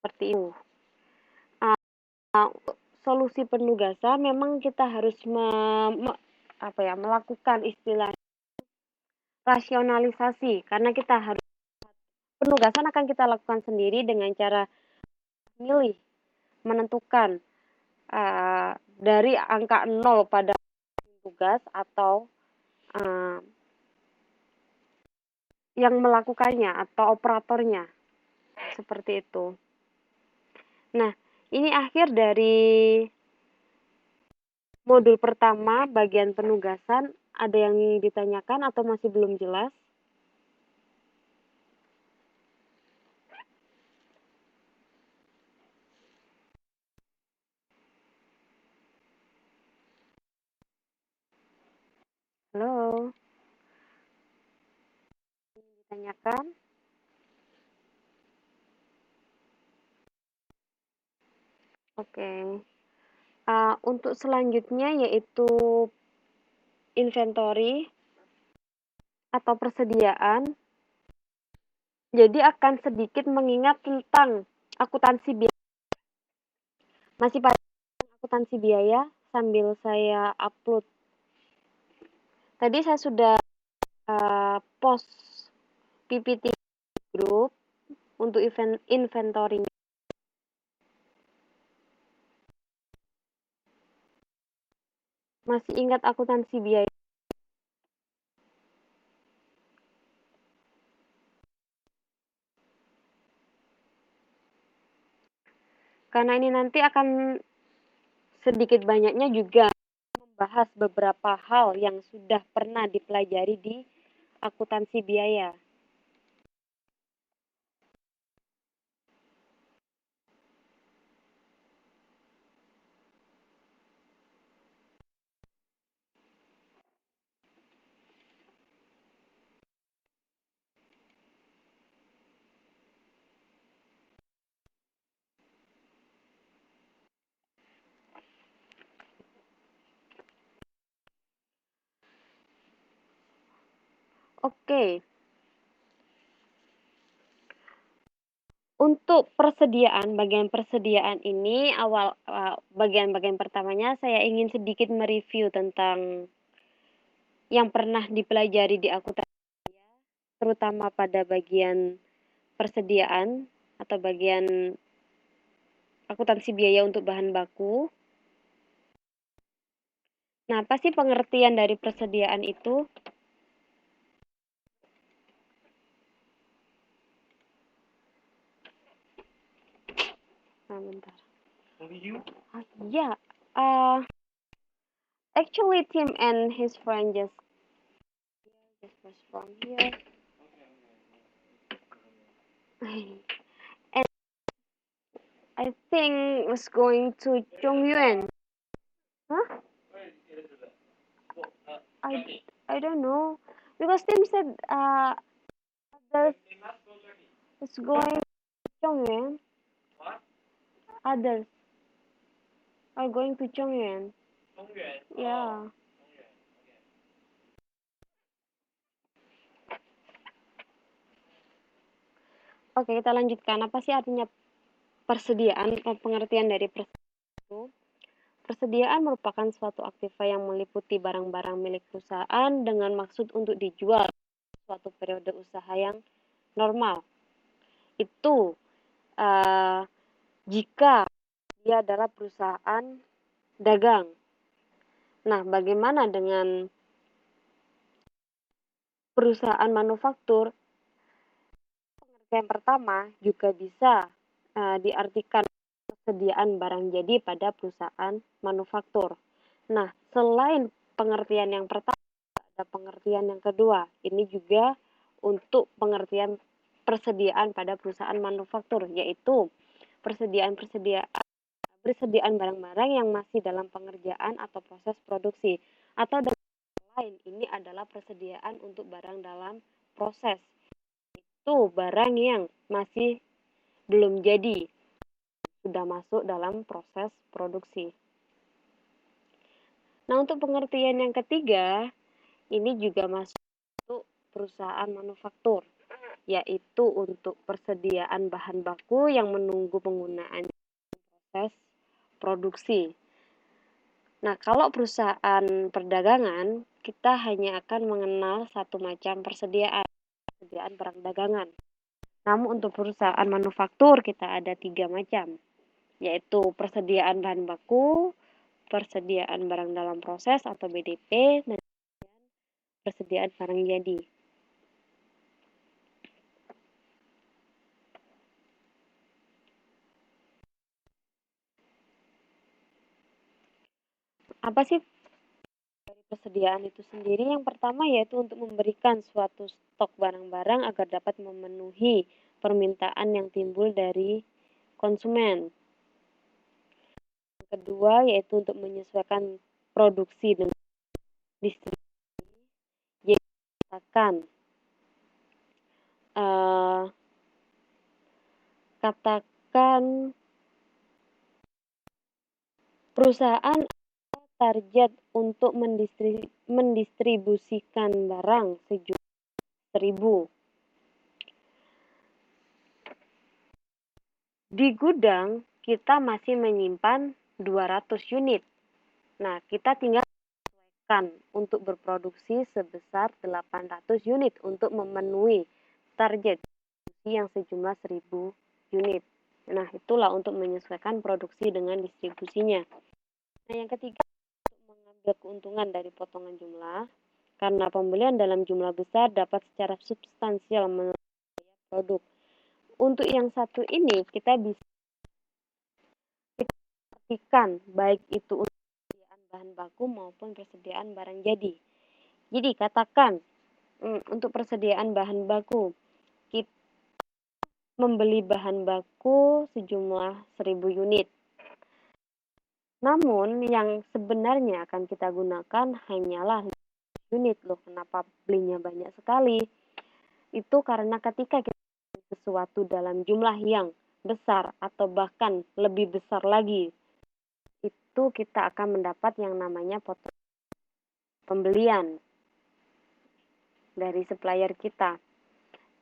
seperti itu. Untuk solusi penugasan memang kita harus melakukan istilah rasionalisasi karena kita harus penugasan akan kita lakukan sendiri dengan cara memilih, menentukan dari angka 0 pada tugas atau yang melakukannya atau operatornya, seperti itu. Nah, ini akhir dari modul pertama bagian penugasan. Ada yang ingin ditanyakan atau masih belum jelas? Halo? Ingin ditanyakan? Oke. Untuk selanjutnya yaitu inventory atau persediaan. Jadi akan sedikit mengingat tentang akuntansi biaya. Masih pada akuntansi biaya sambil saya upload. Tadi saya sudah post PPT group untuk inventory. Masih ingat akuntansi biaya? Karena ini nanti akan sedikit banyaknya juga membahas beberapa hal yang sudah pernah dipelajari di akuntansi biaya. Oke. Untuk persediaan, bagian persediaan ini bagian-bagian pertamanya saya ingin sedikit mereview tentang yang pernah dipelajari di akuntansi, terutama pada bagian persediaan atau bagian akuntansi biaya untuk bahan baku. Nah, apa sih pengertian dari persediaan itu? Bentar. Yeah. Actually, Tim and his friend just was from here. And I think was going to Chongyuan. Huh? I don't know because Tim said others is going to Chongyuan. Others are going to Chongyuan. Yeah. Oke, kita lanjutkan. Apa sih artinya persediaan atau pengertian dari persediaan itu? Persediaan merupakan suatu aktiva yang meliputi barang-barang milik perusahaan dengan maksud untuk dijual suatu periode usaha yang normal. Itu jika dia adalah perusahaan dagang. Nah, bagaimana dengan perusahaan manufaktur? Pengertian pertama juga bisa diartikan persediaan barang jadi pada perusahaan manufaktur. Nah, selain pengertian yang pertama, ada pengertian yang kedua. Ini juga untuk pengertian persediaan pada perusahaan manufaktur, yaitu persediaan barang-barang yang masih dalam pengerjaan atau proses produksi. Atau dengan lain, ini adalah persediaan untuk barang dalam proses. Itu barang yang masih belum jadi, sudah masuk dalam proses produksi. Nah, untuk pengertian yang ketiga, ini juga masuk untuk perusahaan manufaktur. yaitu untuk persediaan bahan baku yang menunggu penggunaan proses produksi. Nah, kalau perusahaan perdagangan, kita hanya akan mengenal satu macam persediaan barang dagangan. Namun untuk perusahaan manufaktur kita ada 3 macam, yaitu persediaan bahan baku, persediaan barang dalam proses atau BDP, dan persediaan barang jadi. Apa sih dari persediaan itu sendiri? Yang pertama yaitu untuk memberikan suatu stok barang-barang agar dapat memenuhi permintaan yang timbul dari konsumen. Yang kedua yaitu untuk menyesuaikan produksi dengan distribusi. Jadi katakan perusahaan target untuk mendistribusikan barang sejumlah 1.000. Di gudang kita masih menyimpan 200 unit. Nah, kita tinggal menyesuaikan untuk berproduksi sebesar 800 unit untuk memenuhi target yang sejumlah 1.000 unit. Nah, itulah untuk menyesuaikan produksi dengan distribusinya. Nah, yang ketiga, untuk mengambil keuntungan dari potongan jumlah, karena pembelian dalam jumlah besar dapat secara substansial menambah produk. Untuk yang satu ini, kita bisa pastikan baik itu untuk persediaan bahan baku maupun persediaan barang jadi. Jadi, katakan untuk persediaan bahan baku, kita membeli bahan baku sejumlah 1.000 unit. Namun, yang sebenarnya akan kita gunakan hanyalah unit loh. Kenapa belinya banyak sekali? Itu karena ketika kita beli sesuatu dalam jumlah yang besar atau bahkan lebih besar lagi, itu kita akan mendapat yang namanya potongan pembelian dari supplier kita.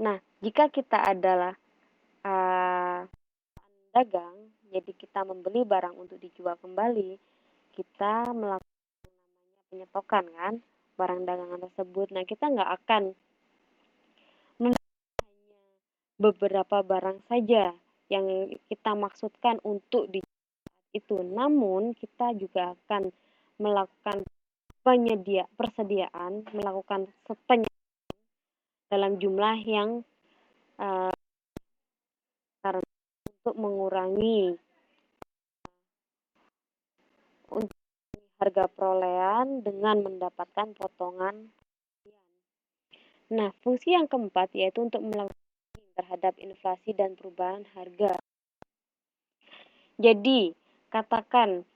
Nah, jika kita adalah dagang, jadi kita membeli barang untuk dijual kembali, kita melakukan yang namanya penyetokan kan, barang dagangan tersebut. Nah, kita nggak akan hanya beberapa barang saja yang kita maksudkan untuk dijual itu, namun kita juga akan melakukan melakukan penyediaan dalam jumlah yang karena untuk mengurangi harga perolehan dengan mendapatkan potongan. Nah, fungsi yang keempat yaitu untuk melakukan terhadap inflasi dan perubahan harga. Jadi, katakan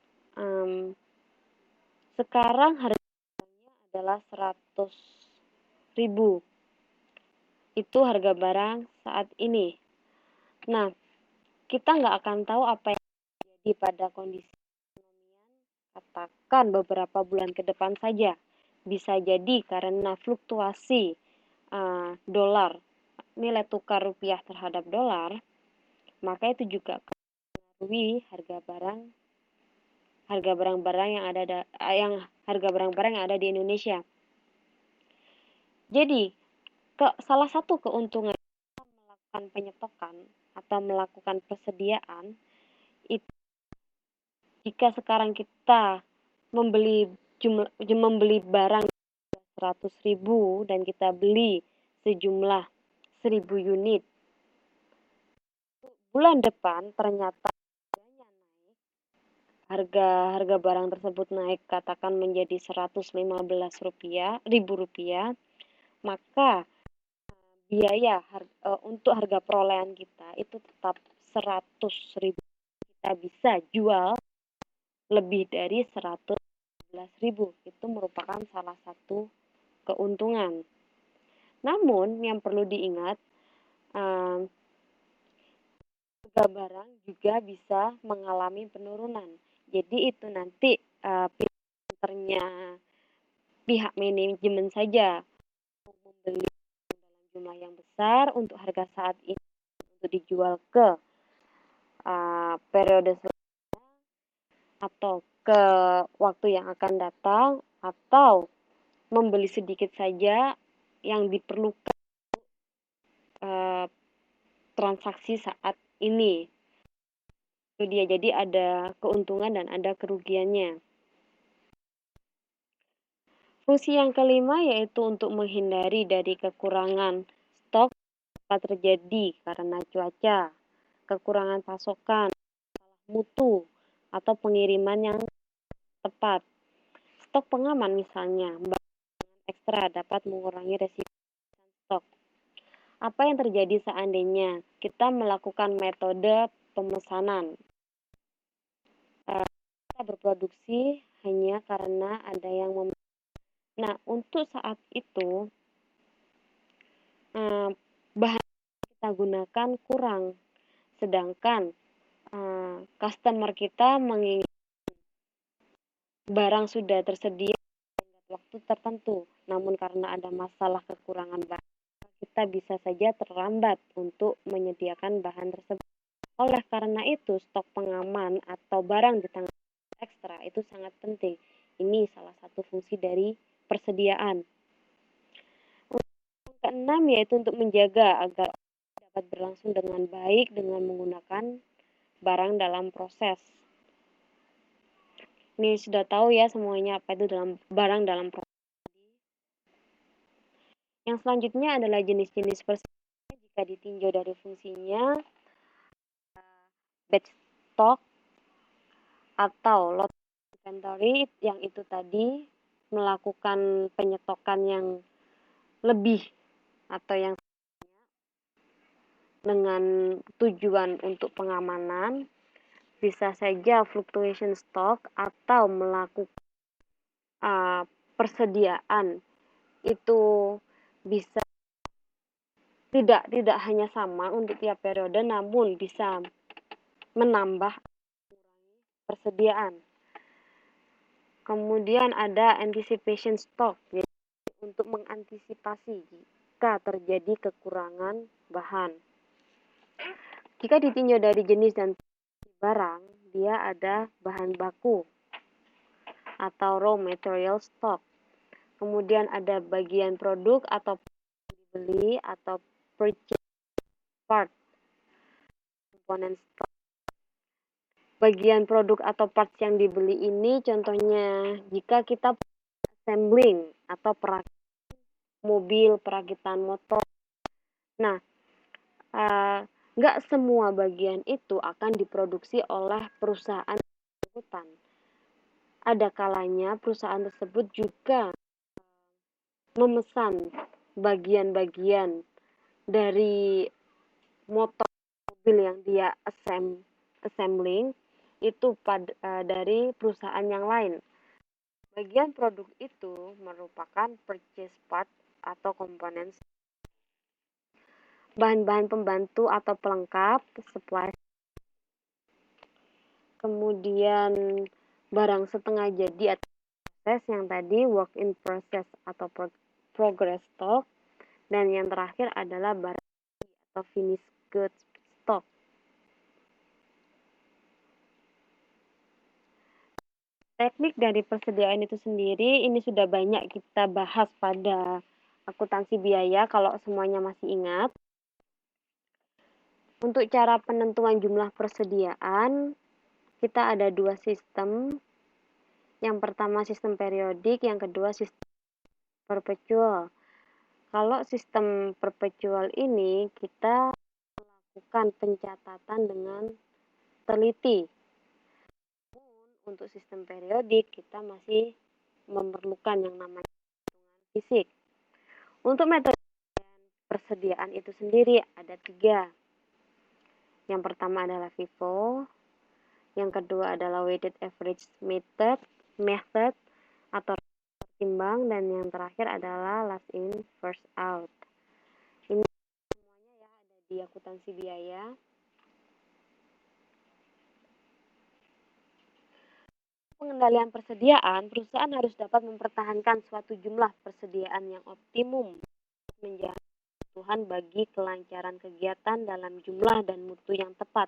sekarang harganya adalah 100.000. Itu harga barang saat ini. Nah, kita nggak akan tahu apa yang terjadi pada kondisi ekonomian, katakan beberapa bulan ke depan saja. Bisa jadi karena fluktuasi dolar, nilai tukar rupiah terhadap dolar, maka itu juga akan mempengaruhi harga barang-barang yang ada di Indonesia. Jadi, salah satu keuntungan melakukan penyetokan atau melakukan persediaan itu jika sekarang kita membeli barang 100.000 dan kita beli sejumlah 1.000 unit. Bulan depan ternyata harga barang tersebut naik katakan menjadi Rp115.000, maka biaya untuk harga perolehan kita itu tetap 100.000. Kita bisa jual lebih dari 115.000. Itu merupakan salah satu keuntungan. Namun yang perlu diingat, harga barang juga bisa mengalami penurunan. Jadi itu nanti pinternya pihak manajemen saja membeli dalam jumlah yang besar untuk harga saat ini untuk dijual ke periode atau ke waktu yang akan datang, atau membeli sedikit saja yang diperlukan transaksi saat ini. Itu dia, jadi ada keuntungan dan ada kerugiannya. Fungsi yang kelima yaitu untuk menghindari dari kekurangan stok dapat terjadi karena cuaca, kekurangan pasokan, mutu, atau pengiriman yang tepat. Stok pengaman misalnya, ekstra dapat mengurangi resiko stok. Apa yang terjadi seandainya kita melakukan metode pemesanan? Kita berproduksi hanya karena ada yang Nah, untuk saat itu, bahan kita gunakan kurang, sedangkan customer kita menginginkan barang sudah tersedia waktu tertentu, namun karena ada masalah kekurangan bahan, kita bisa saja terlambat untuk menyediakan bahan tersebut. Oleh karena itu, stok pengaman atau barang di tangan ekstra itu sangat penting. Ini salah satu fungsi dari persediaan. Yang keenam yaitu untuk menjaga agar dapat berlangsung dengan baik dengan menggunakan barang dalam proses. Ini sudah tahu ya semuanya apa itu barang dalam proses. Yang selanjutnya adalah jenis-jenis persediaan jika ditinjau dari fungsinya, batch stock atau lot inventory yang itu tadi melakukan penyetokan yang lebih atau yang dengan tujuan untuk pengamanan, bisa saja fluctuation stock atau melakukan persediaan itu bisa tidak hanya sama untuk tiap periode, namun bisa menambah persediaan. Kemudian ada anticipation stock, jadi untuk mengantisipasi jika terjadi kekurangan bahan. Jika ditinjau dari jenis dan barang, dia ada bahan baku atau raw material stock. Kemudian ada bagian produk atau dibeli atau purchase part, komponen stock. Bagian produk atau parts yang dibeli ini contohnya jika kita assembling atau perakitan mobil, perakitan motor. Nah, nggak semua bagian itu akan diproduksi oleh perusahaan tersebut. Ada kalanya perusahaan tersebut juga memesan bagian-bagian dari motor mobil yang dia assembling itu dari perusahaan yang lain. Bagian produk itu merupakan purchase part atau komponen bahan-bahan pembantu atau pelengkap, supply. Kemudian barang setengah jadi atau proses yang tadi work in process atau progress stock, dan yang terakhir adalah barang atau finished goods stock. Teknik dari persediaan itu sendiri ini sudah banyak kita bahas pada akuntansi biaya kalau semuanya masih ingat. Untuk cara penentuan jumlah persediaan, kita ada dua sistem. Yang pertama sistem periodik, yang kedua sistem perpetual. Kalau sistem perpetual ini kita melakukan pencatatan dengan teliti. Untuk sistem periodik kita masih memerlukan yang namanya hitungan fisik. Untuk metode persediaan itu sendiri ada 3. Yang pertama adalah FIFO, yang kedua adalah weighted average method atau timbang, dan yang terakhir adalah last in first out. Ini semuanya ya ada di akuntansi biaya. Pengendalian persediaan, perusahaan harus dapat mempertahankan suatu jumlah persediaan yang optimum menjaga kebutuhan bagi kelancaran kegiatan dalam jumlah dan mutu yang tepat,